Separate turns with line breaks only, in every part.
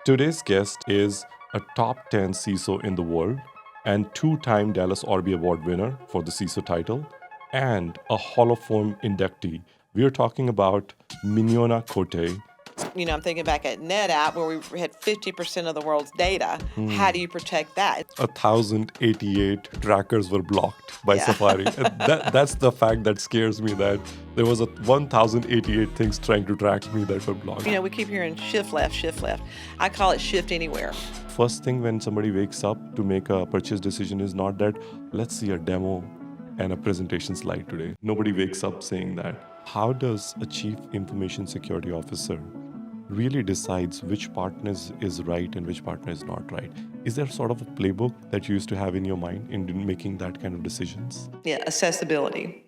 Today's guest is a top 10 CISO in the world and two-time Dallas ORBIE Award winner for the CISO title and a Hall of Fame inductee. We are talking about Mignona Coté.
I'm thinking back at NetApp where we had 50% of the world's data. How do you protect that?
1,088 trackers were blocked by
Yeah.
Safari. And that's the fact that scares me, that there was 1,088 things trying to track me that were blocked.
We keep hearing shift left, shift left. I call it shift anywhere.
First thing when somebody wakes up to make a purchase decision is not that, let's see a demo and a presentation slide today. Nobody wakes up saying that. How does a chief information security officer really decides which partner is right and which partner is not right? Is there sort of a playbook that you used to have in your mind in making that kind of decisions?
Yeah, accessibility.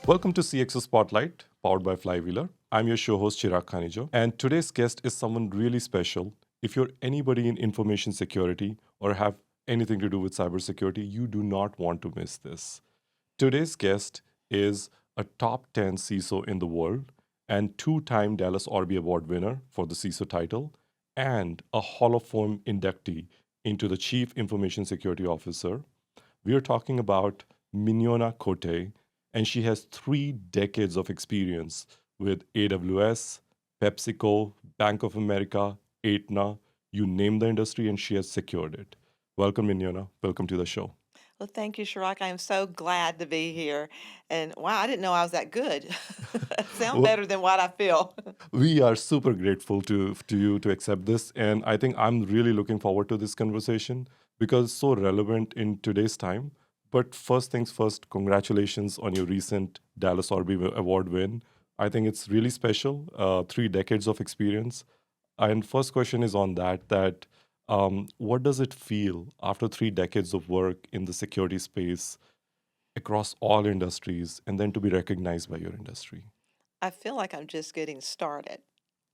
Welcome to CXO Spotlight, powered by Flywheeler. I'm your show host, Chirag, and today's guest is someone really special. If you're anybody in information security or have anything to do with cybersecurity, you do not want to miss this. Today's guest is a top 10 CISO in the world and two-time Dallas ORBIE Award winner for the CISO title and a Hall of Fame inductee into the Chief Information Security Officer. We are talking about Mignona Coté, and she has 3 decades of experience with AWS, PepsiCo, Bank of America, Aetna, you name the industry, and she has secured it. Welcome, Mignona. Welcome to the show.
Well, thank you, Chirag. I am so glad to be here. And wow, I didn't know I was that good. Sound
Well-
better than what I feel.
We are super grateful to you to accept this, and I think I'm really looking forward to this conversation because it's so relevant in today's time. But first things first, congratulations on your recent Dallas ORBIE Award win. I think it's really special, 3 decades of experience. And first question is on that what does it feel after 3 decades of work in the security space across all industries and then to be recognized by your industry?
I feel like I'm just getting started.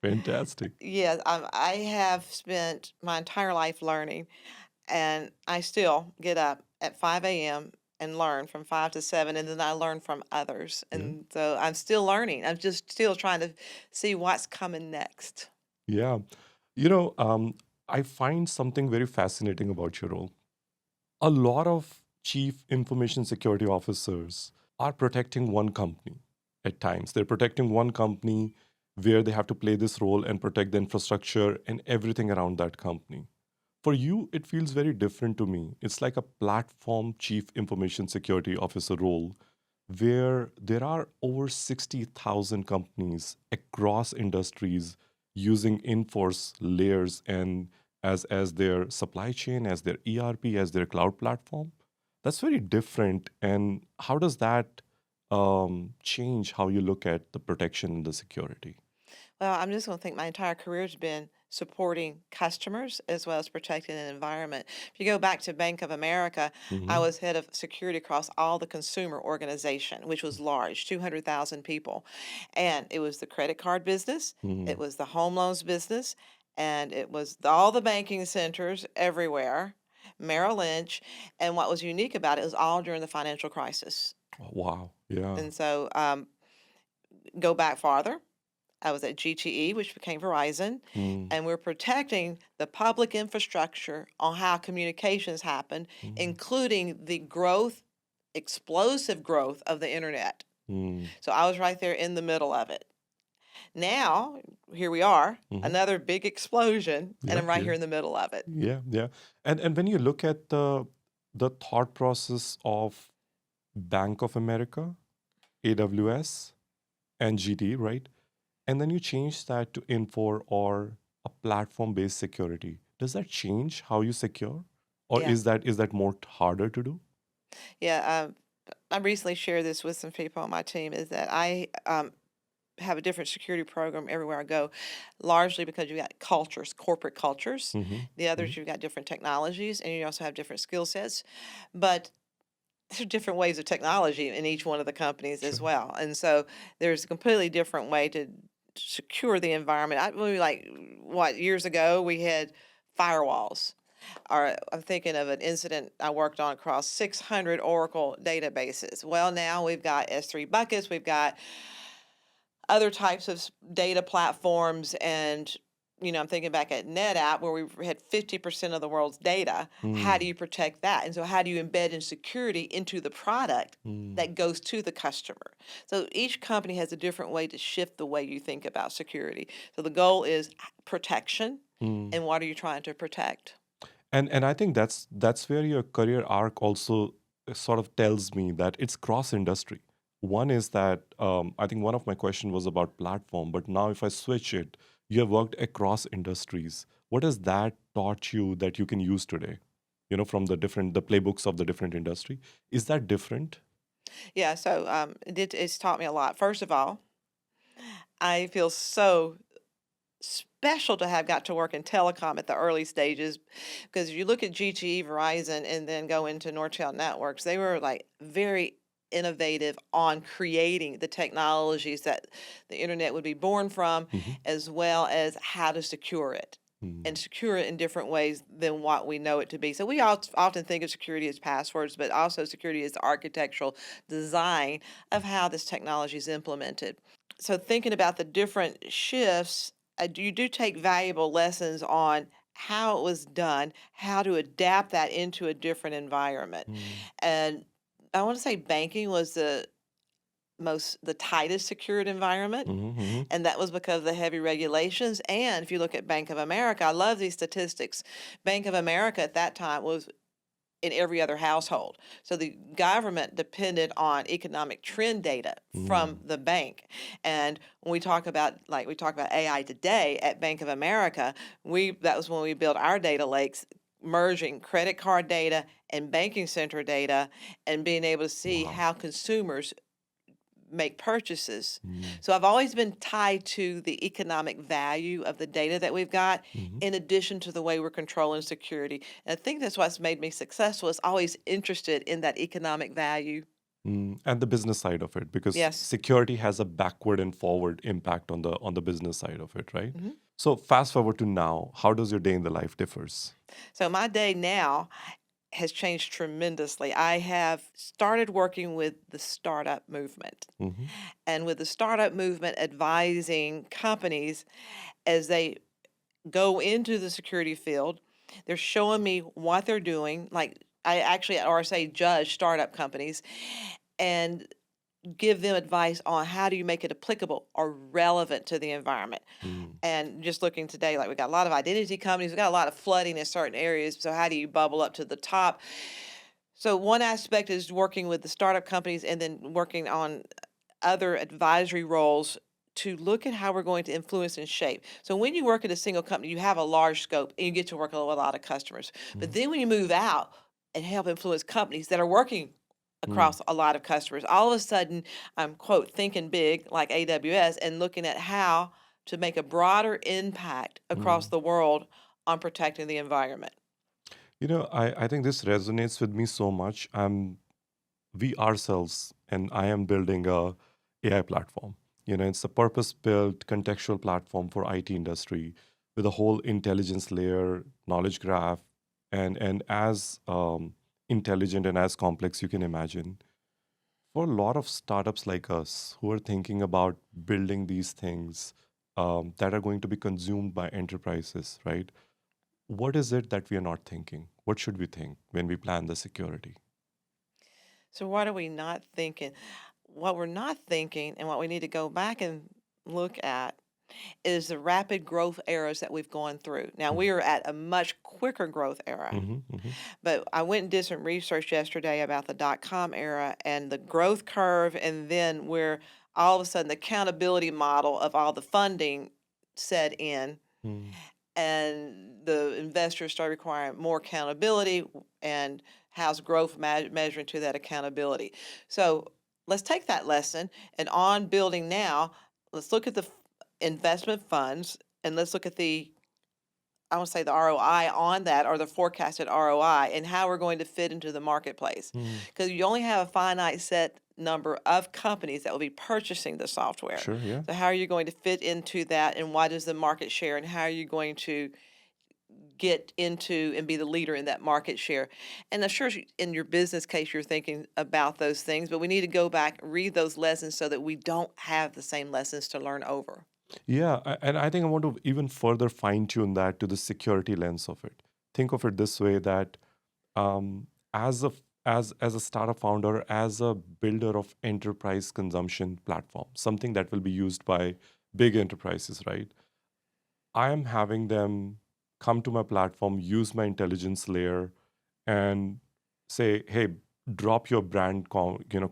Fantastic.
Yeah, I have spent my entire life learning, and I still get up at 5 a.m. and learn from 5 to 7, and then I learn from others. And so I'm still learning. I'm just still trying to see what's coming next.
Yeah. I find something very fascinating about your role. A lot of chief information security officers are protecting one company at times. They're protecting one company where they have to play this role and protect the infrastructure and everything around that company. For you, it feels very different to me. It's like a platform chief information security officer role where there are over 60,000 companies across industries using Infor's layers and as their supply chain, as their ERP, as their cloud platform. That's very different. And how does that change how you look at the protection and the security?
Well, I'm just going to think my entire career has been supporting customers as well as protecting an environment. If you go back to Bank of America, I was head of security across all the consumer organization, which was large, 200,000 people. And it was the credit card business, it was the home loans business, and it was all the banking centers everywhere, Merrill Lynch. And what was unique about it was all during the financial crisis.
Wow. Yeah.
And so go back farther. I was at GTE, which became Verizon, and we're protecting the public infrastructure on how communications happen, including the growth, explosive growth of the internet. So I was right there in the middle of it. Now, here we are, another big explosion, and I'm right here in the middle of it.
Yeah. And when you look at the thought process of Bank of America, AWS, and GT, right? And then you change that to Infor or a platform-based security. Does that change how you secure? Or
Yeah.
is that more harder to do?
Yeah, I recently shared this with some people on my team, is that I have a different security program everywhere I go, largely because you got cultures, corporate cultures. The others, you've got different technologies, and you also have different skill sets. But there are different ways of technology in each one of the companies as
Sure.
well. And so there's a completely different way to secure the environment. Years ago, we had firewalls. Or I'm thinking of an incident I worked on across 600 Oracle databases. Well, now we've got S3 buckets, we've got other types of data platforms, and I'm thinking back at NetApp where we had 50% of the world's data. How do
Mm,
you protect that? And so how do you embed in security into the product
mm.
that goes to the customer? So each company has a different way to shift the way you think about security. So the goal is protection,
Mm.
and what are you trying to protect?
And I think that's where your career arc also sort of tells me that it's cross industry. One is that I think one of my question was about platform, but now if I switch it, you have worked across industries. What has that taught you that you can use today? From the playbooks of the different industry. Is that different?
Yeah, so it's taught me a lot. First of all, I feel so special to have got to work in telecom at the early stages because you look at GTE, Verizon, and then go into Nortel Networks, they were like very innovative on creating the technologies that the internet would be born from,
Hmm.
as well as how to secure it. And
Mm.
secure it in different ways than what we know it to be. So we often think of security as passwords, but also security is the architectural design of how this technology is implemented. So thinking about the different shifts, you do take valuable lessons on how it was done, how to adapt that into a different environment.
Mm.
And I want to say banking was the tightest secured environment,
Mhm, mhm,
and that was because of the heavy regulations. And if you look at Bank of America, I love these statistics. Bank of America at that time was in every other household. So the government depended on economic trend data from
mm.
the bank. And when we talk about AI today at Bank of America, we that was when we built our data lakes, merging credit card data and banking center data and being able to see
Wow.
how consumers make purchases.
Mm.
So I've always been tied to the economic value of the data that we've got,
Mhm.
in addition to the way we're controlling security. And I think that's what's made me successful, is always interested in that economic value.
And the business side of it, because
Yes.
security has a backward and forward impact on the business side of it, right?
Mhm.
So fast forward to now, how does your day in the life differs?
So my day now has changed tremendously. I have started working with the startup movement,
Hmm.
and with the startup movement advising companies as they go into the security field. They're showing me what they're doing. Like I actually at RSA judge startup companies and give them advice on how do you make it applicable or relevant to the environment.
Mm.
And just looking today, like we got a lot of identity companies, we got a lot of flooding in certain areas. So how do you bubble up to the top? So one aspect is working with the startup companies and then working on other advisory roles to look at how we're going to influence and shape. So when you work at a single company, you have a large scope and you get to work with a lot of customers. But
Mm.
then when you move out and help influence companies that are working
Mm.
across a lot of customers, all of a sudden I'm quote thinking big like AWS and looking at how to make a broader impact across
Mm.
the world on protecting the environment.
I think this resonates with me so much. We ourselves, and I am building a AI platform. It's a purpose-built contextual platform for IT industry with a whole intelligence layer, knowledge graph, and as intelligent and as complex you can imagine. For a lot of startups like us who are thinking about building these things that are going to be consumed by enterprises, right? What is it that we are not thinking? What should we think when we plan the security?
So what are we not thinking? What we're not thinking and what we need to go back and look at is the rapid growth eras that we've gone through. Now we
Mhm,
are at a much quicker growth era,
mhm, mhm,
but I went and did some research yesterday about the dot-com era and the growth curve, and then where all of a sudden the accountability model of all the funding set in,
mm,
and the investors start requiring more accountability, and how's growth measuring to that accountability. So let's take that lesson, and on building now, let's look at the investment funds, and let's look at I want to say the ROI on that, or the forecasted ROI, and how we're going to fit into the marketplace.
mm.
Because you only have a finite set number of companies that will be purchasing the software.
Sure, yeah.
So how are you going to fit into that, and what is the market share, and how are you going to get into and be the leader in that market share. And I'm sure in your business case, you're thinking about those things, but we need to go back, read those lessons so that we don't have the same lessons to learn over.
Yeah, and I think I want to even further fine tune that to the security lens of it. Think of it this way that um, as a as a startup founder, as a builder of enterprise consumption platform, something that will be used by big enterprises, right? I am having them come to my platform, use my intelligence layer, and say, "Hey, drop your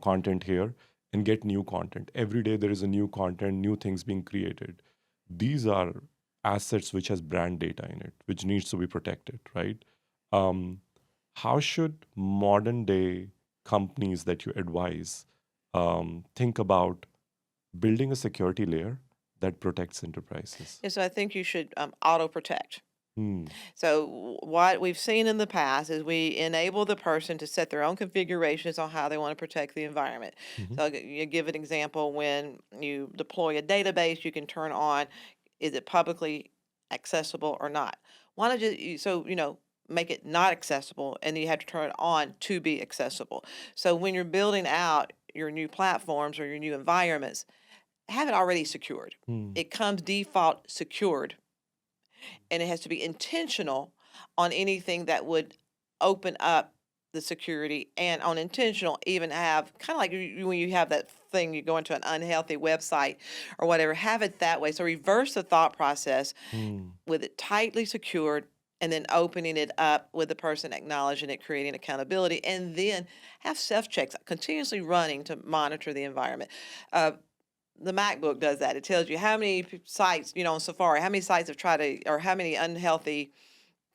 content here and get new content. Every day there is a new content, new things being created. These are assets which has brand data in it, which needs to be protected, right? Um, how should modern day companies that you advise think about building a security layer that protects enterprises?
And so I think you should auto protect.
Hmm.
So what we've seen in the past is we enable the person to set their own configurations on how they want to protect the environment.
Mhm.
So you give an example when you deploy a database, you can turn on, is it publicly accessible or not? Why don't make it not accessible and you have to turn it on to be accessible. So when you're building out your new platforms or your new environments, have it already secured.
Hmm.
It comes default secured, and it has to be intentional on anything that would open up the security, and on intentional even have kind of like when you have that thing, you go into an unhealthy website or whatever, have it that way. So reverse the thought process
Hmm.
with it tightly secured and then opening it up with the person acknowledging it, creating accountability, and then have self checks continuously running to monitor the environment. Uh, the MacBook does that. It tells you how many sites, on Safari, how many sites have tried to, or how many unhealthy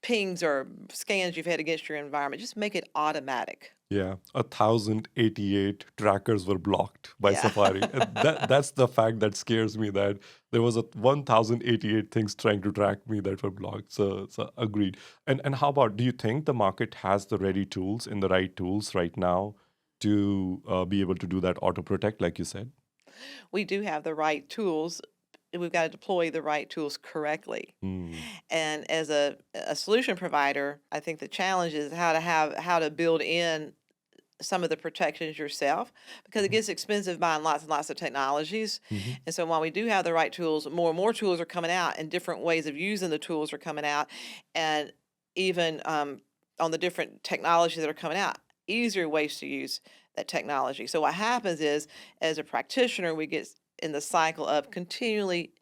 pings or scans you've had against your environment. Just make it automatic.
Yeah, 1,088 trackers were blocked by
Yeah.
Safari. And that's the fact that scares me, that there was a 1,088 things trying to track me that were blocked. So agreed. And how about, do you think the market has the ready tools and the right tools right now to be able to do that auto protect, like you said?
We do have the right tools. We've got to deploy the right tools correctly.
Hmm.
And as a solution provider, I think the challenge is how to build in some of the protections yourself, because it
Mhm.
gets expensive buying lots and lots of technologies.
Mhm.
And so while we do have the right tools, more and more tools are coming out, and different ways of using the tools are coming out. And even on the different technologies that are coming out, easier ways to use that technology. So what happens is, as a practitioner, we get in the cycle of continually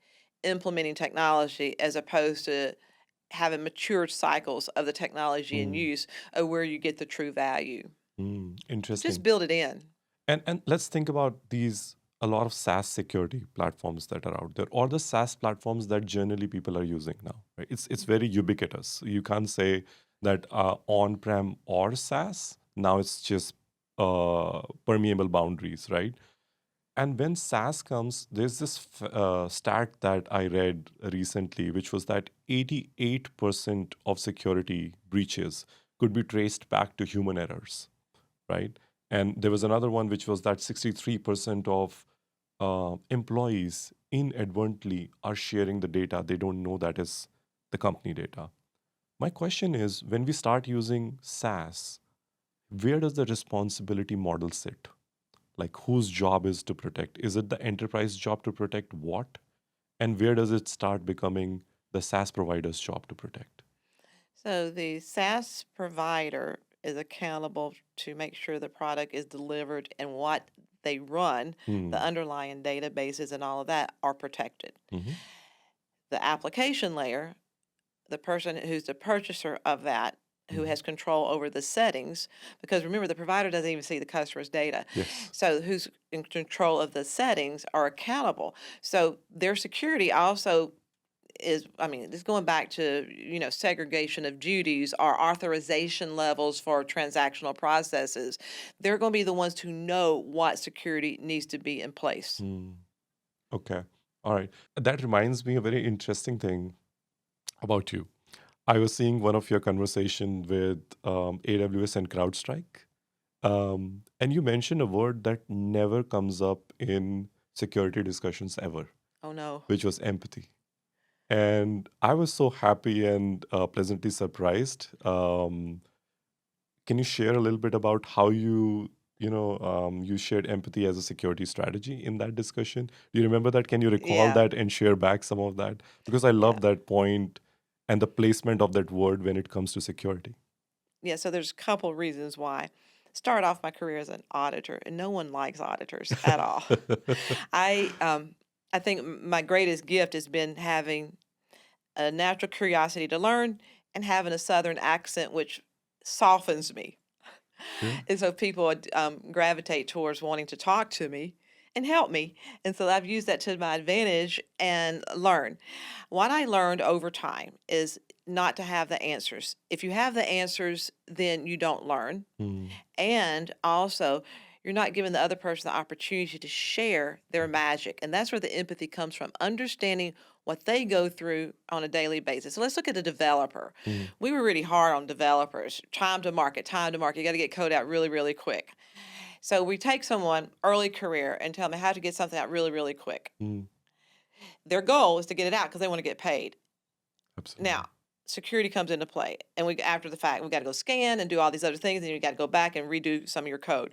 implementing technology as opposed to having matured cycles of the technology in
Hmm.
use of where you get the true value.
Hmm.
Just
Interesting.
build it in.
And let's think about these, a lot of SaaS security platforms that are out there, or the SaaS platforms that generally people are using now. Right? It's very ubiquitous. You can't say that on-prem or SaaS. Now it's just permeable boundaries, right? And when SaaS comes, there's this stat that I read recently, which was that 88% of security breaches could be traced back to human errors, right? And there was another one which was that 63% of employees inadvertently are sharing the data. They don't know that is the company data. My question is, when we start using SaaS, where does the responsibility model sit? Like, whose job is to protect? Is it the enterprise job to protect what? And where does it start becoming the SaaS provider's job to protect?
So the SaaS provider is accountable to make sure the product is delivered and what they run, the
Hmm.
underlying databases and all of that are protected.
Mm-hmm.
The application layer, the person who's the purchaser of that, who has control over the settings, because remember, the provider doesn't even see the customer's data.
Yes.
So who's in control of the settings are accountable. So their security also is, I mean, this going back to, segregation of duties or authorization levels for transactional processes. They're going to be the ones to know what security needs to be in place.
Hmm. Okay. All right. That reminds me a very interesting thing about you. I was seeing one of your conversation with AWS and CrowdStrike, and you mentioned a word that never comes up in security discussions ever,
Oh no.
which was empathy. And I was so happy and pleasantly surprised. Can you share a little bit about how you shared empathy as a security strategy in that discussion? Do you remember that? Can you recall
Yeah,
that and share back some of that? Because I
yeah,
love that point and the placement of that word when it comes to security.
yeah. So there's a couple reasons why. Started off my career as an auditor, and no one likes auditors at all. I um, I think my greatest gift has been having a natural curiosity to learn and having a Southern accent, which softens me.
Yeah.
And so people would gravitate towards wanting to talk to me and help me. And so I've used that to my advantage and learn. What I learned over time is not to have the answers. If you have the answers, then you don't learn.
Mm,
And also, you're not giving the other person the opportunity to share their magic. And that's where the empathy comes from, understanding what they go through on a daily basis. So let's look at a developer.
mm,
We were really hard on developers. Time to market, time to market. You got to get code out really, really quick. So we take someone early career and tell them how to get something out really, really quick.
mm,
Their goal is to get it out because they want to get paid.
absolutely.
Now, security comes into play, and we after the fact, we got to go scan and do all these other things, and you got to go back and redo some of your code.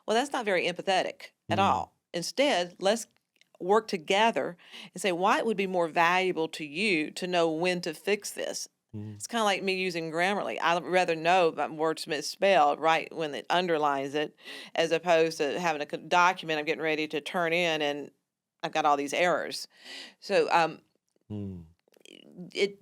Well, that's not very empathetic at
Mm,
all. Instead, let's work together and say why it would be more valuable to you to know when to fix this.
mm,
It's kind of like me using Grammarly. I'd rather know about words misspelled right when it underlines it, as opposed to having a document I'm getting ready to turn in and I've got all these errors. So
mm.
it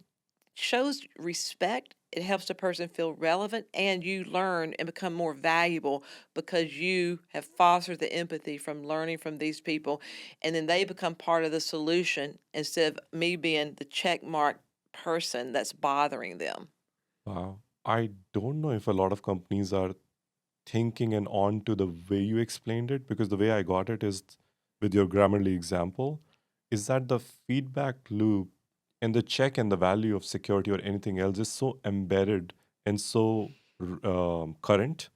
shows respect. It helps the person feel relevant, and you learn and become more valuable because you have fostered the empathy from learning from these people, and then they become part of the solution instead of me being the check mark person that's bothering them.
Wow. I don't know if a lot of companies are thinking and on to the way you explained it, because the way I got it is with your Grammarly example, is that the feedback loop and the check and the value of security or anything else is so embedded and so current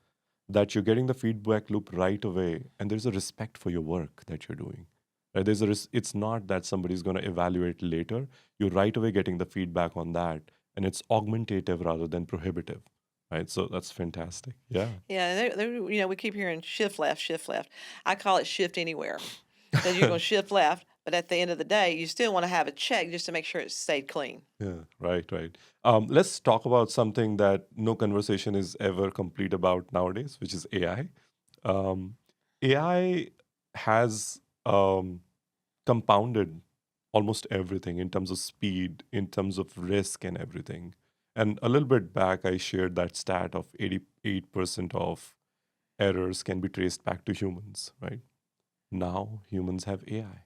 that you're getting the feedback loop right away, and there's a respect for your work that you're doing. Right? It's not that somebody's going to evaluate later. You're right away getting the feedback on that, and it's augmentative rather than prohibitive. Right? So that's fantastic. Yeah.
Yeah, and we keep hearing shift left, shift left. I call it shift anywhere because you're going to shift left, but at the end of the day, you still want to have a check just to make sure it stayed clean.
Yeah, right, right. Let's talk about something that no conversation is ever complete about nowadays, which is AI. Um, AI has compounded almost everything in terms of speed, in terms of risk, and everything. And a little bit back, I shared that stat of 88% of errors can be traced back to humans, right? Now humans have AI.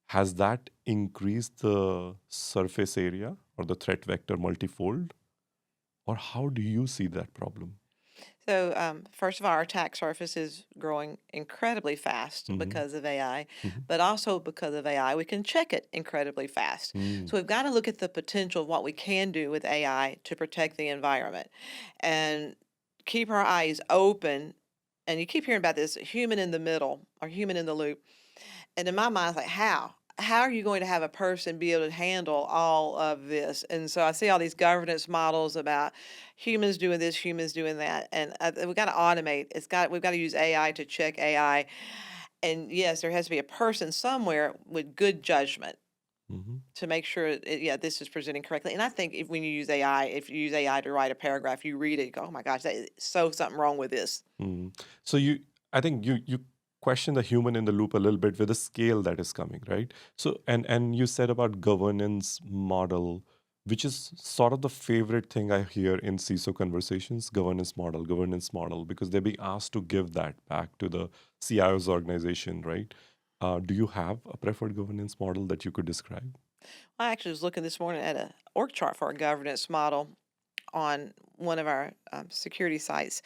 Has that increased the surface area or the threat vector multifold? Or how do you see that problem?
So, first of all, our attack surface is growing incredibly fast
Hmm.
because of AI,
Hmm.
but also because of AI, we can check it incredibly fast.
Mm.
So, we've got to look at the potential of what we can do with AI to protect the environment and keep our eyes open. And you keep hearing about this human in the middle or human in the loop. And in my mind, it's like, how? How are you going to have a person be able to handle all of this? And so I see all these governance models about humans doing this, humans doing that, and we've got to automate. We've got to use AI to check AI. And yes, there has to be a person somewhere with good judgment
Hmm.
to make sure, yeah, this is presenting correctly. And I think when you use AI, if you use AI to write a paragraph, you read it, you go, oh my gosh, that is so something wrong with this.
Mm. So I think you question the human in the loop a little bit with the scale that is coming, right? So and you said about governance model, which is sort of the favorite thing I hear in CISO conversations, governance model, because they're being asked to give that back to the CIO's organization, right? Do you have a preferred governance model that you could describe?
I actually was looking this morning at a org chart for a governance model on one of our security sites.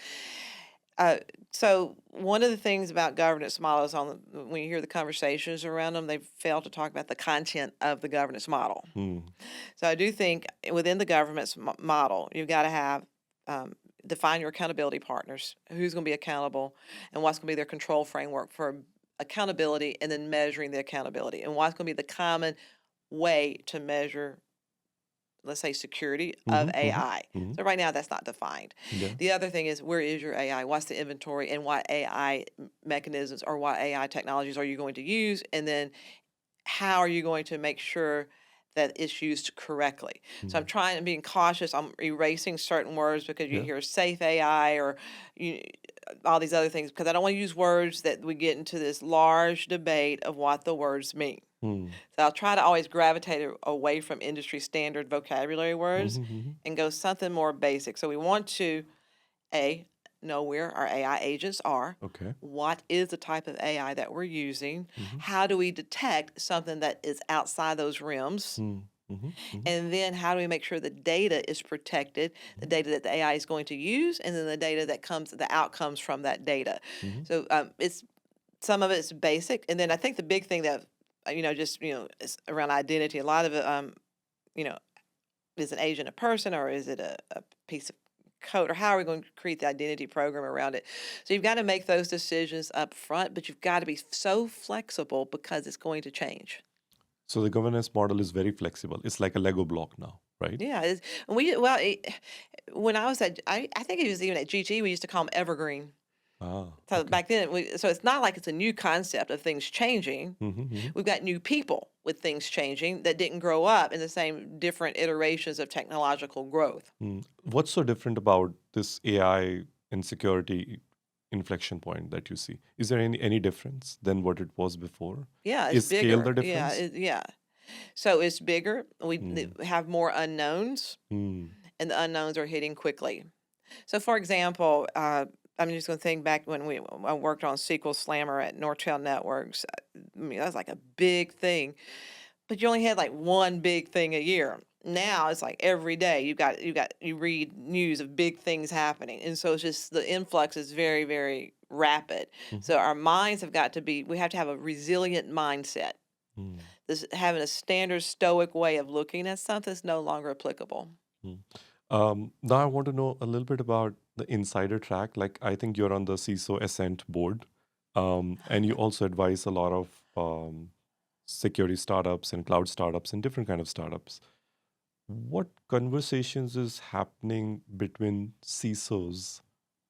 Uh, so one of the things about governance models when you hear the conversations around them, they fail to talk about the content of the governance model.
Mm,
So I do think within the governance model, you've got to have define your accountability partners, who's going to be accountable, and what's going to be their control framework for accountability, and then measuring the accountability, and what's going to be the common way to measure, let's say, security of
Mm-hmm,
AI.
mm-hmm.
So right now that's not defined.
Yeah.
The other thing is, where is your AI? What's the inventory, and what AI mechanisms or what AI technologies are you going to use? And then how are you going to make sure that it's used correctly? So I'm
Mm.
trying to being cautious. I'm erasing certain words because you
Yeah.
hear safe AI or you, all these other things, because I don't want to use words that we get into this large debate of what the words mean.
Mm.
So I'll try to always gravitate away from industry standard vocabulary words
Mm-hmm, mm-hmm.
and go something more basic. So we want to know where our AI agents are.
Okay.
What is the type of AI that we're using?
Mm-hmm.
How do we detect something that is outside those realms?
Mm. Mm-hmm. Mm-hmm.
And then how do we make sure the data is protected, the data that the AI is going to use, and then the data that comes, the outcomes from that data.
Mm-hmm.
So it's some of it's basic, and then I think the big thing that just is around identity. A lot of it, you know, is an agent a person, or is it a piece of code, or how are we going to create the identity program around it? So you've got to make those decisions up front, but you've got to be so flexible because it's going to change.
So the governance model is very flexible. It's like a Lego block now, right?
Yeah, and when I was I think it was even at GT, we used to call them evergreen.
Ah,
So
okay.
back then, so it's not like it's a new concept of things changing.
Mm-hmm, mm-hmm.
We've got new people with things changing that didn't grow up in the same different iterations of technological growth.
Mm. What's so different about this AI and security inflection point that you see? Is there any difference than what it was before?
Yeah, it's
Is scale
bigger.
the
Yeah,
difference?
yeah. So it's bigger.
Mm.
Have more unknowns,
Mm.
and the unknowns are hitting quickly. So, for example, I'm just going to think back when I worked on SQL Slammer at Nortel Networks. I mean, that was like a big thing, but you only had like one big thing a year. Now it's like every day you read news of big things happening, and so it's just the influx is very, very rapid.
Mhm.
So our minds have got to be. We have to have a resilient mindset.
Mm.
This having a standard stoic way of looking at something is no longer applicable.
Mm. Now I want to know a little bit about the insider track. Like I think you're on the CISO Ascent Board, and you also advise a lot of security startups and cloud startups and different kind of startups. What conversations is happening between CISOs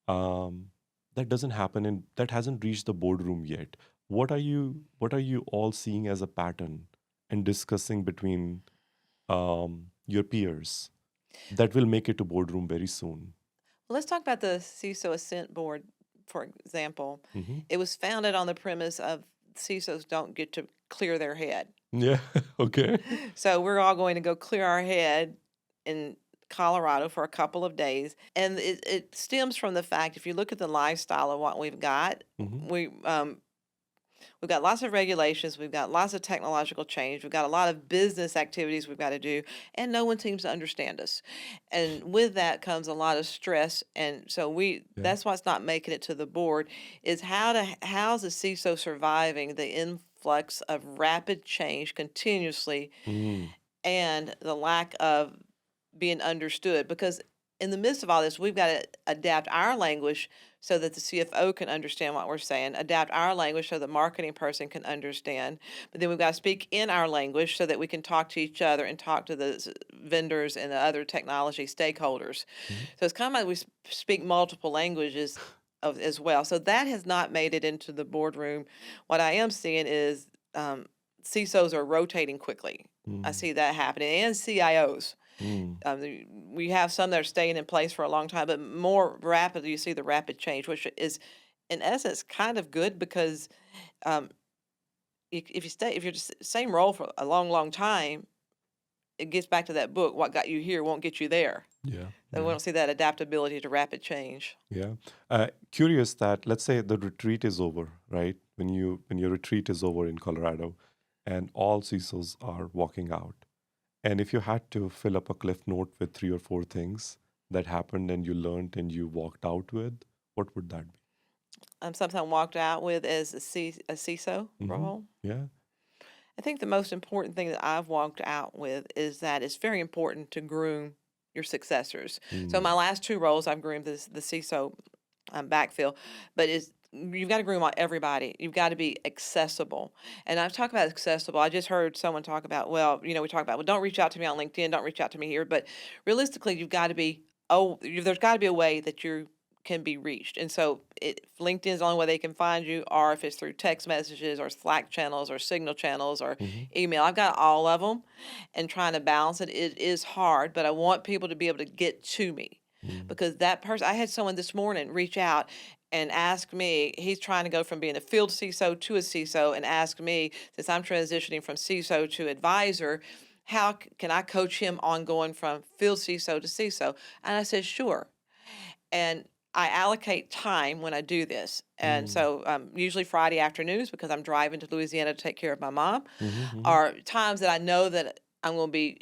that doesn't happen in that hasn't reached the boardroom yet? What are you all seeing as a pattern and discussing between your peers that will make it to boardroom very soon?
Well, let's talk about the CISO Ascent Board, for example.
Hmm.
It was founded on the premise of CISOs don't get to clear their head.
Yeah. Okay.
So we're all going to go clear our head in Colorado for a couple of days. And it stems from the fact, if you look at the lifestyle of what we've got,
Hmm.
we've got lots of regulations, we've got lots of technological change, we've got a lot of business activities we've got to do, and no one seems to understand us. And with that comes a lot of stress. And so
Yeah.
that's what's not making it to the board is how's the CISO surviving the influx of rapid change continuously
Mm.
and the lack of being understood, because in the midst of all this, we've got to adapt our language so that the CFO can understand what we're saying, adapt our language so the marketing person can understand. But then we've got to speak in our language so that we can talk to each other and talk to the vendors and the other technology stakeholders.
Mhm.
So it's kind of like we speak multiple languages as well. So that has not made it into the boardroom. What I am seeing is CISOs are rotating quickly. I
Mm.
see that happening, and CIOs.
Mm.
We have some that are staying in place for a long time, but more rapidly you see the rapid change, which is, in essence, kind of good because um, if you're just same role for a long, long time, it gets back to that book. What got you here won't get you there.
Yeah.
So we
Yeah.
don't see that adaptability to rapid change.
Yeah. Curious that let's say the retreat is over, right? When your retreat is over in Colorado, and all CISOs are walking out, and if you had to fill up a cliff note with three or four things that happened and you learned and you walked out with, what would that
Sometimes walked out with as a CISO
be? Hmm.
role.
Yeah.
I think the most important thing that I've walked out with is that it's very important to groom your successors. So my
Mm.
last two roles, I've groomed the CISO backfill, but it's you've got to groom everybody. You've got to be accessible. And I've talked about accessible. I just heard someone talk about, well, we talk about, well, don't reach out to me on LinkedIn, don't reach out to me here. But realistically, you've got to be, there's got to be a way that you can be reached. And so LinkedIn is the only way they can find you, or if it's through text messages or Slack channels or Signal channels or
Mm-hmm.
email. I've got all of them, and trying to balance it, it is hard, but I want people to be able to get to me. Because that person, I had someone this morning reach out and ask me, he's trying to go from being a field CISO to a CISO, and ask me, since I'm transitioning from CISO to advisor, how can I coach him on going from field CISO to CISO? And I said, sure. And I allocate time when I do this. And
Mm-hmm.
so usually Friday afternoons, because I'm driving to Louisiana to take care of my mom,
Mm-hmm.
are times that I know that I'm going to be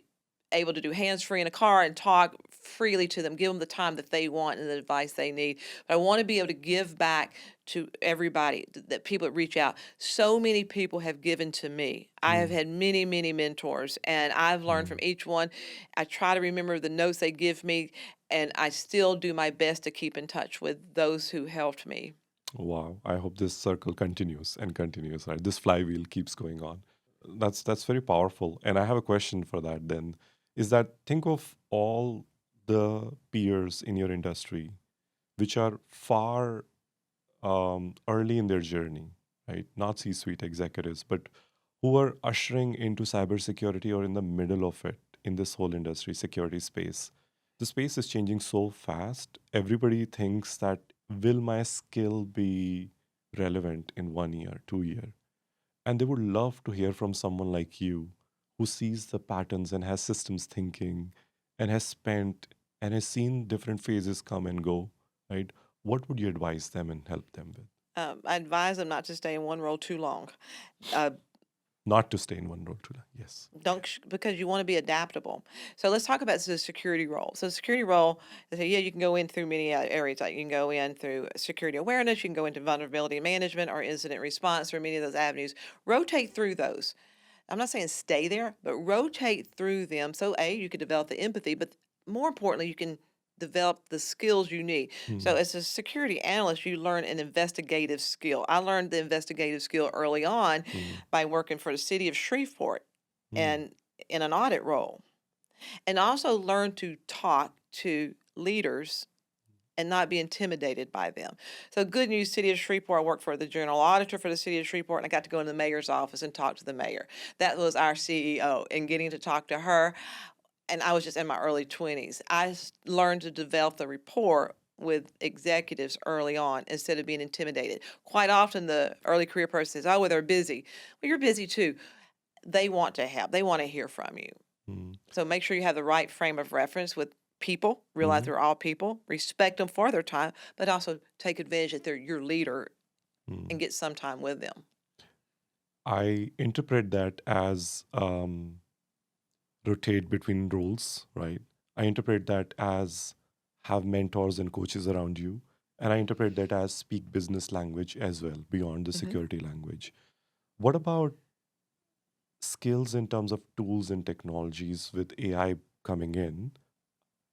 able to do hands-free in a car and talk freely to them, give them the time that they want and the advice they need. But I want to be able to give back to everybody, that people that reach out. So many people have given to me. I have had many, many mentors, and I've learned
Mm-hmm.
from each one. I try to remember the notes they give me, and I still do my best to keep in touch with those who helped me.
Wow. I hope this circle continues and continues, right? This flywheel keeps going on. That's very powerful. And I have a question for that then. Is that think of all the peers in your industry which are far early in their journey, right? Not C-suite executives, but who are ushering into cybersecurity or in the middle of it in this whole industry, security space. The space is changing so fast. Everybody thinks that will my skill be relevant in 1 year, 2 year? And they would love to hear from someone like you who sees the patterns and has systems thinking and has spent and has seen different phases come and go, right? What would you advise them and help them with?
I advise them not to stay in one role too long. Uh,
Not to stay in one role too long. Yes.
don't because you want to be adaptable. So let's talk about the security role. So security role, they say, yeah, you can go in through many areas. Like you can go in through security awareness, you can go into vulnerability management or incident response, or many of those avenues. Rotate through those. I'm not saying stay there, but rotate through them. So you could develop the empathy, but more importantly, you can develop the skills you need. So
Mm,
as a security analyst, you learn an investigative skill. I learned the investigative skill early on
mm,
by working for the city of Shreveport
mm,
and in an audit role. And also learn to talk to leaders and not be intimidated by them. So good news, City of Shreveport, I worked for the general auditor for the City of Shreveport, and I got to go into the mayor's office and talk to the mayor. That was our CEO, and getting to talk to her, and I was just in my early 20s. Learned to develop the rapport with executives early on instead of being intimidated. Quite often the early career person says, oh, well, they're busy. Well, you're busy too. They want to help. They want to hear from you.
mm,
So make sure you have the right frame of reference with people, realize
mhm,
they're all people, respect them for their time, but also take advantage that they're your leader and
mm.
get some time with them.
I interpret that as rotate between roles, right? I interpret that as have mentors and coaches around you. And I interpret that as speak business language as well, beyond the
hmm
security language. What about skills in terms of tools and technologies with AI coming in?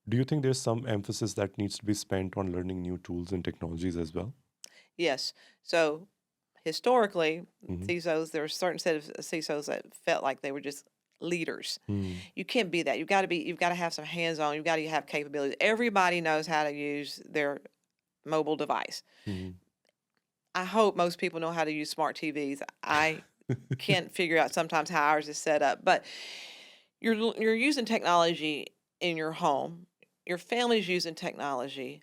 Do you think there's some emphasis that needs to be spent on learning new tools and technologies as well?
Yes. So historically,
Mm-hmm.
CISOs, there were a certain set of CISOs that felt like they were just leaders.
Mm-hmm.
You can't be that. You've got to have some hands-on. You've got to have capabilities. Everybody knows how to use their mobile device. I hope most people know how to use smart TVs. I can't figure out sometimes how ours is set up, but you're using technology in your home. Your family's using technology.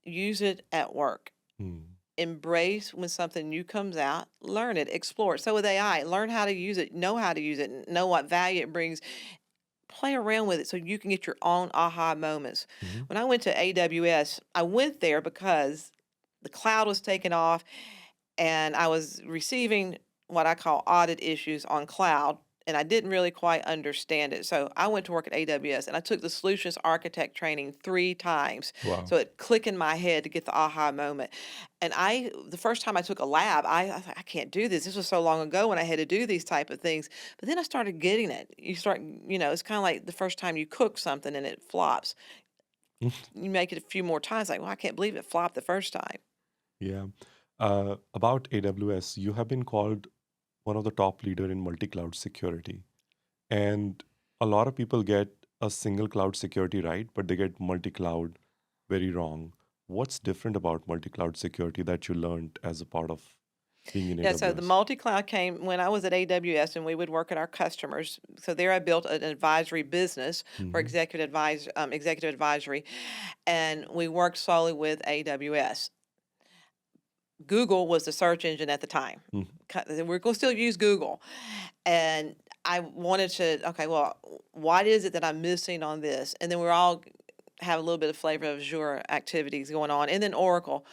Use it at work.
Mm-hmm.
Embrace when something new comes out. Learn it. Explore it. So with AI, learn how to use it. Know how to use it. Know what value it brings. Play around with it so you can get your own aha moments.
Mm-hmm.
When I went to AWS, I went there because the cloud was taken off and I was receiving what I call audit issues on cloud, and I didn't really quite understand it. So I went to work at AWS, and I took the solutions architect training 3 times.
Wow.
So it clicked in my head to get the aha moment. And the first time I took a lab, I thought, I can't do this. This was so long ago when I had to do these type of things. But then I started getting it. It's kind of like the first time you cook something and it flops. You make it a few more times, like, well, I can't believe it flopped the first time.
Yeah. About AWS, you have been called one of the top leader in multi-cloud security. And a lot of people get a single cloud security right, but they get multi-cloud very wrong. What's different about multi-cloud security that you learned as a part of being in
Yeah, so the
AWS?
multi-cloud came when I was at AWS and we would work at our customers. So there I built an advisory business for
Mm-hmm.
executive advisory, and we worked solely with AWS. Google was the search engine at the time. We're going to still use Google. And I wanted to, okay, well, what is it that I'm missing on this? And then we're all have a little bit of flavor of Azure activities going on, and then Oracle.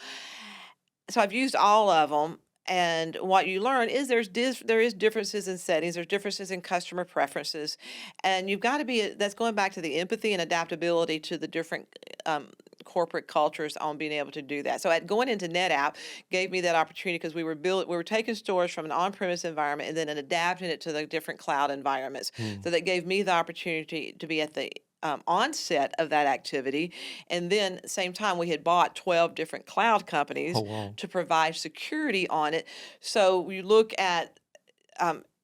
So I've used all of them, and what you learn is there is differences in settings, there's differences in customer preferences, and you've got to be that's going back to the empathy and adaptability to the different corporate cultures on being able to do that. So at going into NetApp gave me that opportunity because we were taking storage from an on-premise environment and then adapting it to the different cloud environments.
Mm.
So that gave me the opportunity to be at the onset of that activity. And then, same time, we had bought 12 different cloud
Oh,
companies
wow.
to provide security on it. So you look at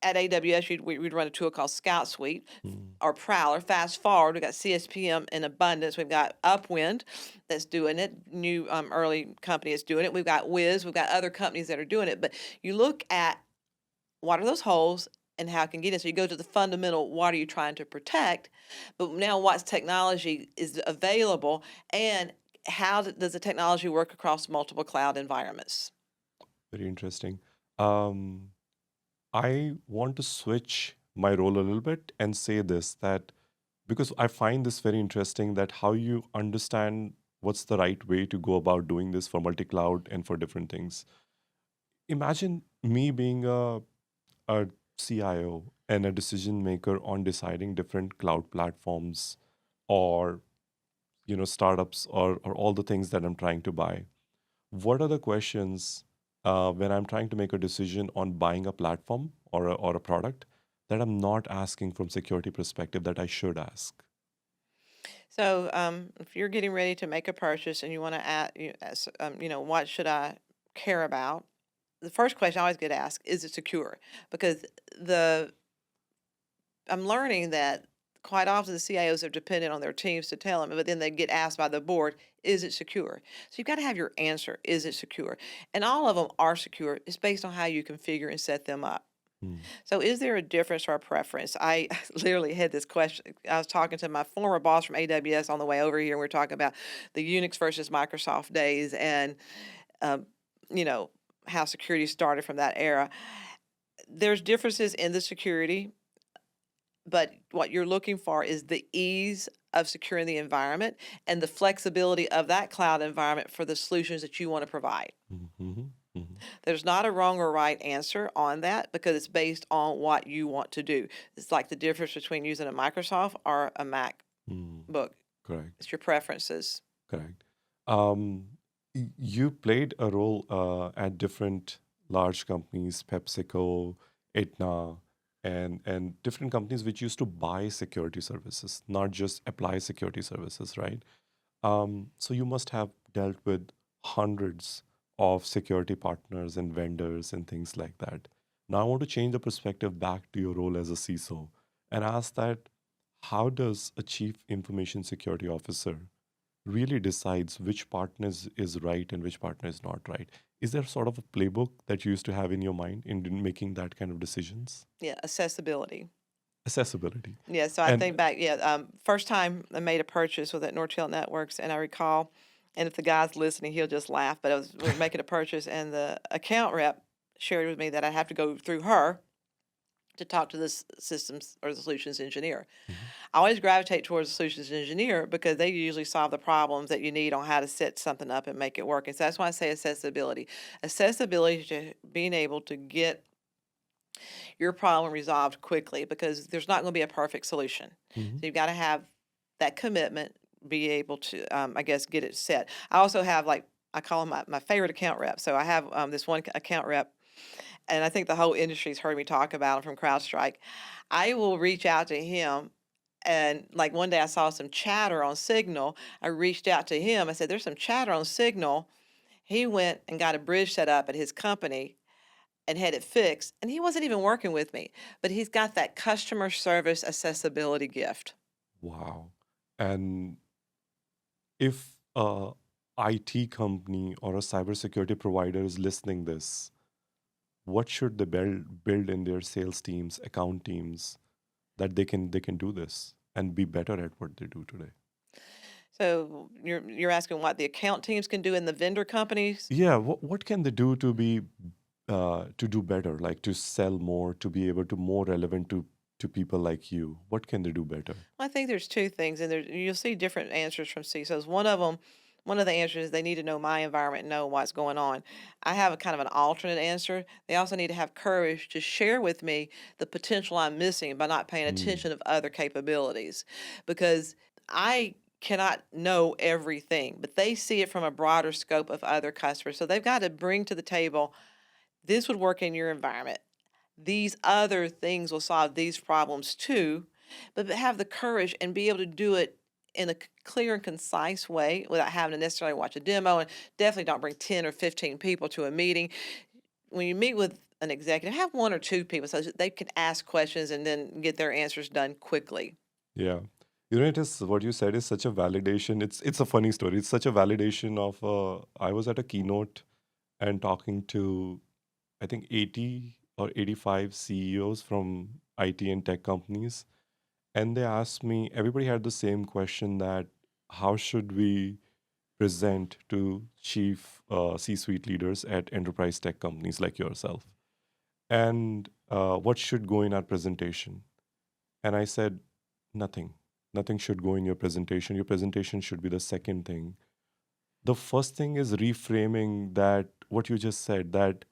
AWS, we'd run a tool called Scout Suite
Mm.
or Prowler. Fast forward, we've got CSPM in abundance. We've got Upwind that's doing it, new early company is doing it. We've got Wiz, we've got other companies that are doing it. But you look at what are those holes and how it can get in. So you go to the fundamental, what are you trying to protect? But now what technology is available and how does the technology work across multiple cloud environments?
Very interesting. Um, I want to switch my role a little bit and say this that because I find this very interesting that how you understand what's the right way to go about doing this for multi-cloud and for different things. Imagine me being a CIO and a decision maker on deciding different cloud platforms or startups or all the things that I'm trying to buy. What are the questions when I'm trying to make a decision on buying a platform or a product that I'm not asking from security perspective that I should ask?
So if you're getting ready to make a purchase and you want to what should I care about? The first question I always get asked, is it secure? Because the I'm learning that quite often the CIOs are dependent on their teams to tell them, but then they get asked by the board, is it secure? So you've got to have your answer, is it secure? And all of them are secure. It's based on how you configure and set them up.
Hmm.
So is there a difference or a preference? I literally had this question. I was talking to my former boss from AWS on the way over here, and we were talking about the Unix versus Microsoft days and, um, you know, how security started from that era. There's differences in the security, but what you're looking for is the ease of securing the environment and the flexibility of that cloud environment for the solutions that you want to provide.
Mm-hmm. Hmm.
There's not a wrong or right answer on that because it's based on what you want to do. It's like the difference between using a Microsoft or a
Hmm.
MacBook.
Correct.
It's your preferences.
Correct. Um, you played a role at different large companies, PepsiCo, Aetna, and different companies which used to buy security services, not just apply security services, right? So you must have dealt with hundreds of security partners and vendors and things like that. Now I want to change the perspective back to your role as a CISO and ask that how does a chief information security officer really decides which partner is right and which partner is not right? Is there sort of a playbook that you used to have in your mind in making that kind of decisions?
Yeah, accessibility.
Accessibility.
Yeah, so I
And
think back, yeah, first time I made a purchase was at Nortel Networks, and I recall, and if the guy's listening, he'll just laugh, but we were making a purchase, and the account rep shared with me that I'd have to go through her to talk to the systems or the solutions engineer.
Mhm.
I always gravitate towards the solutions engineer because they usually solve the problems that you need on how to set something up and make it work. And so that's why I say accessibility. Accessibility to being able to get your problem resolved quickly because there's not going to be a perfect solution.
Mhm.
So you've got to have that commitment, be able to, I guess, get it set. I also have like, I call him my favorite account rep. So I have this one account rep, and I think the whole industry's heard me talk about him from CrowdStrike. I will reach out to him. And like one day I saw some chatter on Signal. I reached out to him. I said, there's some chatter on Signal. He went and got a bridge set up at his company and had it fixed, and he wasn't even working with me, but he's got that customer service accessibility gift.
Wow. And if a IT company or a cybersecurity provider is listening this, what should they build in their sales teams, account teams, that they can do this and be better at what they do today?
So you're asking what the account teams can do in the vendor companies?
Yeah, what can they do to do better, like to sell more, to be able to more relevant to people like you? What can they do better?
I think there's two things, and you'll see different answers from CISOs. One of the answers is they need to know my environment and know what's going on. I have a kind of an alternate answer. They also need to have courage to share with me the potential I'm missing by not paying
Mm,
attention of other capabilities, because I cannot know everything, but they see it from a broader scope of other customers. So they've got to bring to the table, this would work in your environment. These other things will solve these problems too, but have the courage and be able to do it in a clear and concise way without having to necessarily watch a demo. And definitely don't bring 10 or 15 people to a meeting. When you meet with an executive, have one or two people so that they can ask questions and then get their answers done quickly.
yeah. It is what you said is such a validation. It's a funny story. It's such a validation of I was at a keynote and talking to I think 80 or 85 CEOs from IT and tech companies. And they asked me, everybody had the same question, that how should we present to chief C-suite leaders at enterprise tech companies like yourself? And what should go in our presentation? And I said, nothing. Nothing should go in your presentation. Your presentation should be the second thing. The first thing is reframing that, what you just said, that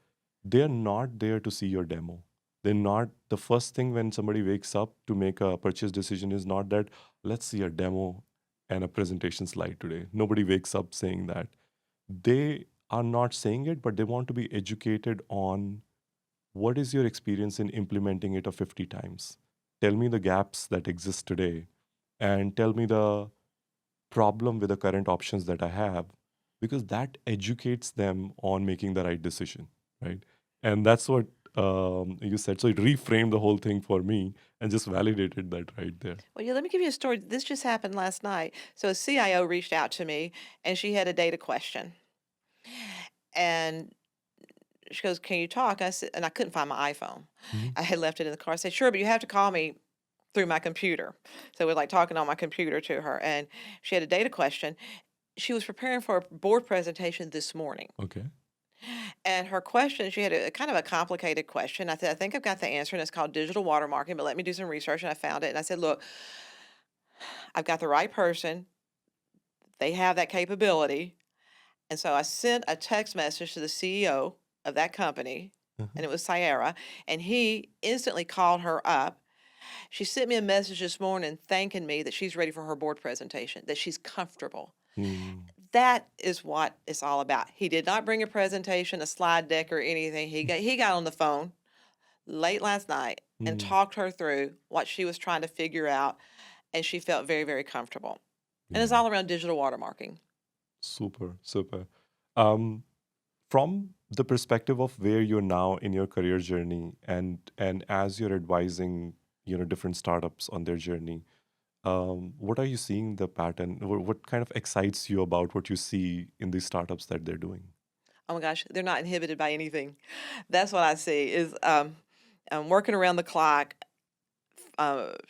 they're not there to see your demo. They're not, the first thing when somebody wakes up to make a purchase decision is not that, let's see a demo and a presentation slide today. Nobody wakes up saying that. They are not saying it, but they want to be educated on what is your experience in implementing it 50 times. Tell me the gaps that exist today, and tell me the problem with the current options that I have, because that educates them on making the right decision, right? And that's what you said. So it reframed the whole thing for me and just validated that right there.
Well, yeah, let me give you a story. This just happened last night. So a CIO reached out to me and she had a data question. And she goes, "Can you talk?" I said, and I couldn't find my iPhone.
Mhm.
I had left it in the car. I said, "Sure, but you have to call me through my computer." So we're like talking on my computer to her, and she had a data question. She was preparing for a board presentation this morning.
Okay.
And her question, she had a kind of a complicated question. I said, "I think I've got the answer, and it's called digital watermarking, but let me do some research." And I found it. And I said, "Look, I've got the right person. They have that capability." And so I sent a text message to the CEO of that company, and
Uh-huh.
it was Sierra, and he instantly called her up. She sent me a message this morning thanking me that she's ready for her board presentation, that she's comfortable.
Mm.
That is what it's all about. He did not bring a presentation, a slide deck, or anything. He got on the phone late last night and
Mm.
talked her through what she was trying to figure out, and she felt very, very comfortable. And it's
Yeah.
all around digital watermarking.
Super, super. Um, from the perspective of where you're now in your career journey, and as you're advising, different startups on their journey, what are you seeing the pattern? What kind of excites you about what you see in these startups that they're doing?
Oh my gosh, they're not inhibited by anything. That's what I see is I'm working around the clock,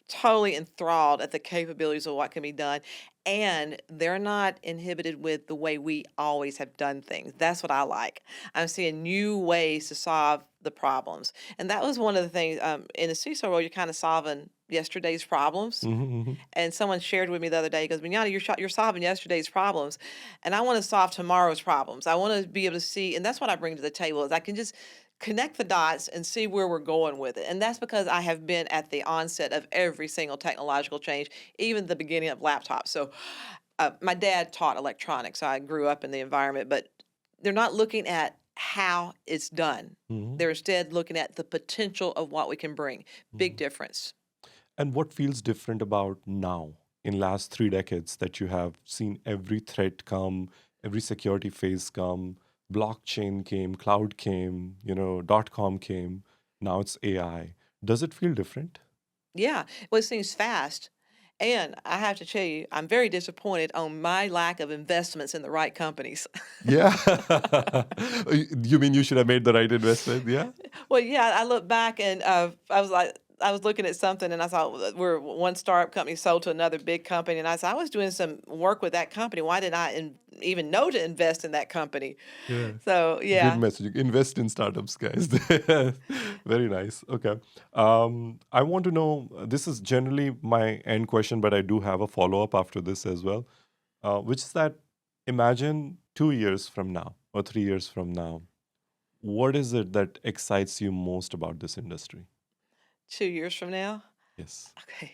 totally enthralled at the capabilities of what can be done. And they're not inhibited with the way we always have done things. That's what I like. I'm seeing new ways to solve the problems. And that was one of the things in the CISO role, you're kind of solving yesterday's problems.
Hmm.
And someone shared with me the other day, he goes, "Mignona, you're solving yesterday's problems, and I want to solve tomorrow's problems. I want to be able to see," and that's what I bring to the table is I can just connect the dots and see where we're going with it. And that's because I have been at the onset of every single technological change, even the beginning of laptops. So my dad taught electronics. So I grew up in the environment, but they're not looking at how it's done.
Hmm.
They're instead looking at the potential of what we can bring. Big difference.
And what feels different about now in last 3 decades that you have seen every threat come, every security phase come? blockchain came, cloud came, .com came. Now it's AI. Does it feel different?
Yeah, well, it seems fast. And I have to tell you, I'm very disappointed on my lack of investments in the right companies.
Yeah. You mean you should have made the right investment? Yeah.
Well, yeah, I look back and I was looking at something and I saw we're one startup company sold to another big company, and I said I was doing some work with that company. Why did I even know to invest in that company?
Yeah.
So
Good
yeah,
messaging. Invest in startups, guys. Very nice. Okay. I want to know, this is generally my end question, but I do have a follow-up after this as well, which is that imagine 2 years from now or 3 years from now, what is it that excites you most about this industry?
2 years from now.
Yes.
Okay.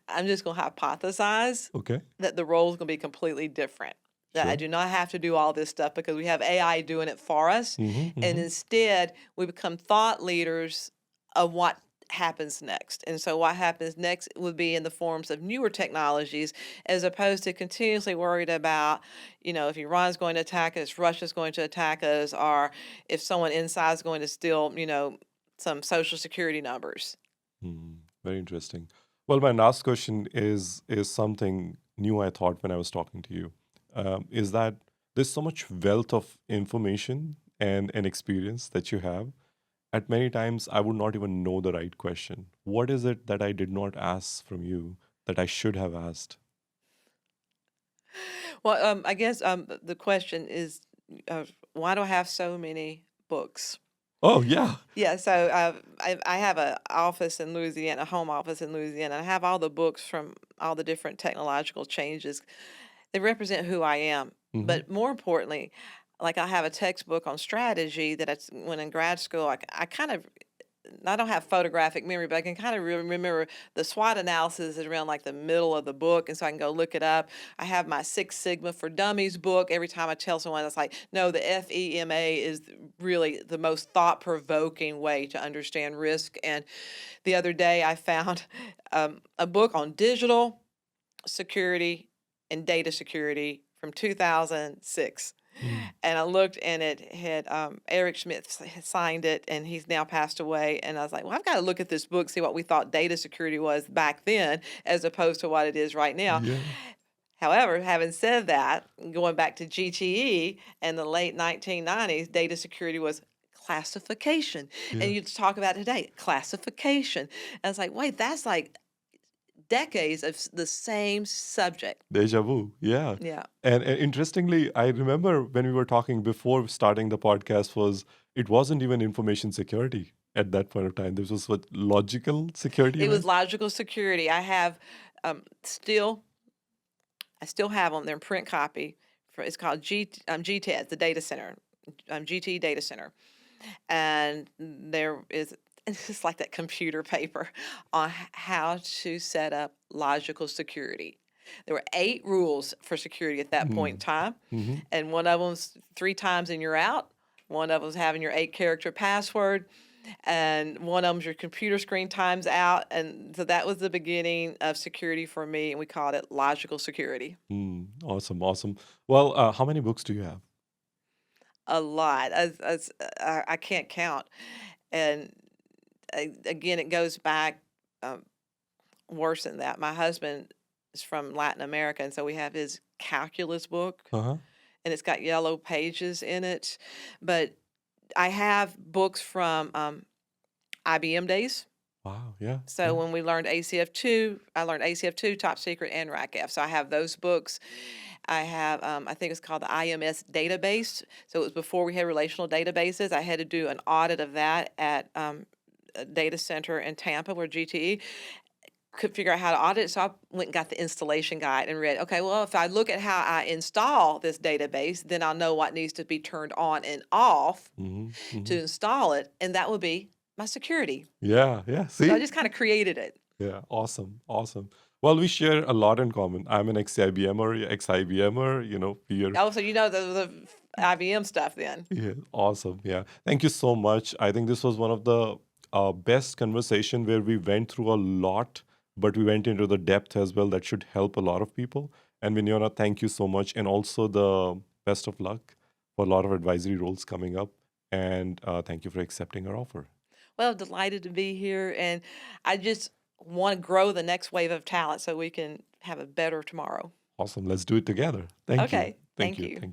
I'm just going to hypothesize
Okay.
that the role is going to be completely different. That I
Sure.
do not have to do all this stuff because we have AI doing it for us. And
Mm-hmm.
instead, we become thought leaders of what happens next. And so, what happens next would be in the forms of newer technologies, as opposed to continuously worried about, if Iran's going to attack us, Russia's going to attack us, or if someone inside is going to steal, some social security numbers.
Very interesting. Well, my last question is something new I thought when I was talking to you. Is that there's so much wealth of information and experience that you have. At many times, I would not even know the right question. What is it that I did not ask from you that I should have asked?
Well, I guess the question is, why do I have so many books?
Oh, yeah.
Yeah, so I have a office in Louisiana, a home office in Louisiana. I have all the books from all the different technological changes. They represent who I am.
Hmm.
But more importantly, like I have a textbook on strategy that when in grad school, I kind of I don't have photographic memory, but I can kind of remember the SWOT analysis is around like the middle of the book, and so I can go look it up. I have my Six Sigma for Dummies book. Every time I tell someone, it's like, no, the FEMA is really the most thought-provoking way to understand risk. And the other day, I found a book on digital security and data security from 2006.
Mm.
And I looked and it had Eric Schmidt had signed it, and he's now passed away. And I was like, well, I've got to look at this book, see what we thought data security was back then as opposed to what it is right now.
Yeah.
However, having said that, going back to GTE in the late 1990s, data security was classification. And
Yeah.
you talk about today, classification. And it's like, wait, that's like decades of the same subject.
Deja vu. Yeah.
Yeah.
And interestingly, I remember when we were talking before starting the podcast was it wasn't even information security at that point of time. This was what logical security,
It was
right?
logical security. I have still, I still have them. They're in print copy. It's called GTED, the data center, GT data center, and there is. It's just like that computer paper on how to set up logical security. There were 8 rules for security at that point in
Mm.
time,
Hmm.
and one of them's 3 times and you're out. One of them's having your 8-character password, and one of them's your computer screen times out. And so that was the beginning of security for me, and we called it logical security.
Awesome, awesome. Well, how many books do you have?
A lot, I can't count. And again, it goes back worse than that. My husband is from Latin America, and so we have his calculus book,
Uh-huh.
and it's got yellow pages in it. But I have books from IBM days.
Wow, yeah,
So
yeah.
when we learned ACF2, I learned ACF2, Top Secret, and RACF. So I have those books. I have, I think it's called the IMS database. So it was before we had relational databases. I had to do an audit of that at a data center in Tampa where GTE could figure out how to audit it. So I went and got the installation guide and read, okay, well, if I look at how I install this database, then I'll know what needs to be turned on and off
Hmm.
to
Hmm.
install it. And that would be my security.
Yeah, yeah.
So I
See?
just kind of created it.
Yeah, awesome, awesome. Well, we share a lot in common. I'm an ex-IBMer, ex-IBMer, we are.
Oh, so you know the IBM stuff then.
Yeah, awesome. Yeah. Thank you so much. I think this was one of the best conversation where we went through a lot, but we went into the depth as well. That should help a lot of people. And Mignona, thank you so much. And also the best of luck for for a lot of advisory roles coming up. And thank you for accepting our offer.
Well, delighted to be here, and I just want to grow the next wave of talent so we can have a better tomorrow.
Awesome. Let's do it together. Thank you.
Okay,
Thank
thank
you.
you.
Thank you.